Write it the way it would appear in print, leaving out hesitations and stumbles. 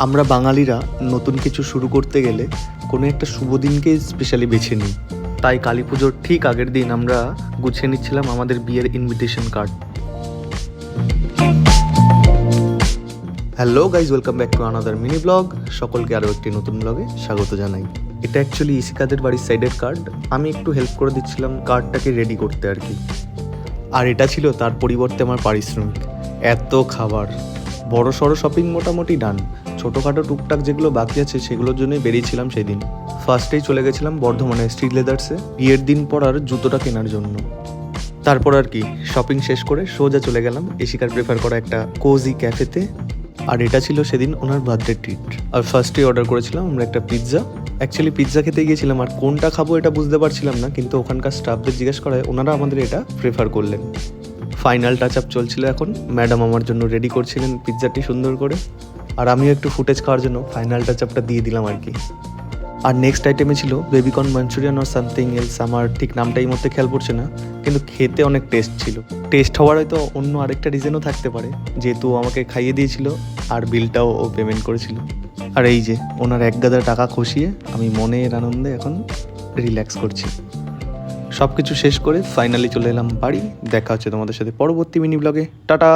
আমরা বাঙালিরা নতুন কিছু শুরু করতে গেলে কোনো একটা শুভ দিনকেই স্পেশালি বেছে নিই। তাই কালী পুজোর ঠিক আগের দিন আমরা গুছিয়ে নিচ্ছিলাম আমাদের বিয়ের invitation card. Hello guys, welcome back to another mini blog. সকলকে আরও একটি নতুন ব্লগে স্বাগত জানাই। এটা অ্যাকচুয়ালি ইসিকাদের বাড়ির সাইডের কার্ড। আমি একটু হেল্প করে দিচ্ছিলাম কার্ডটাকে রেডি করতে আর কি। আর এটা ছিল তার পরিবর্তে আমার পারিশ্রমিক। এত খাবার, বড় সড়ো শপিং মোটামুটি ডান। ছোটোখাটো টুকটাক যেগুলো বাকি আছে সেগুলোর জন্যই বেরিয়েছিলাম সেদিন। ফার্স্টেই চলে গেছিলাম বর্ধমানে স্ট্রিট লেদার্সে বিয়ের দিন পরার জুতোটা কেনার জন্য। তারপর আর কি শপিং শেষ করে সোজা চলে গেলাম এশিকার প্রেফার করা একটা কোজি ক্যাফেতে। আর এটা ছিল সেদিন ওনার বার্থডে ট্রিট। আর ফার্স্টেই অর্ডার করেছিলাম আমরা একটা পিৎজা। অ্যাকচুয়ালি পিৎজা খেতে গিয়েছিলাম আর কোনটা খাবো এটা বুঝতে পারছিলাম না, কিন্তু ওখানকার স্টাফদের জিজ্ঞেস করায় ওনারা আমাদের এটা প্রেফার করলেন। ফাইনাল টাচ আপ চলছিল এখন। ম্যাডাম আমার জন্য রেডি করছিলেন পিৎজাটি সুন্দর করে, আর আমিও একটু ফুটেজ খাওয়ার জন্য ফাইনাল টাচ আপটা দিয়ে দিলাম আর কি। আর নেক্সট আইটেমে ছিল বেবিকর্ন মাঞ্চুরিয়ান আর সামথিং এলস, আমার ঠিক নামটা এই মধ্যে খেয়াল পড়ছে না, কিন্তু খেতে অনেক টেস্ট ছিল। টেস্ট হওয়ার হয়তো অন্য আরেকটা রিজনও থাকতে পারে, যেহেতু আমাকে খাইয়ে দিয়েছিল আর বিলটাও ও পেমেন্ট করেছিল। আর এই যে ওনার এক গাদা টাকা খসিয়ে আমি মনের আনন্দে এখন রিল্যাক্স করছি। সব কিছু শেষ করে ফাইনালি চলে এলাম বাড়ি। দেখা হচ্ছে তোমাদের সাথে পরবর্তী মিনি ব্লগে। টাটা।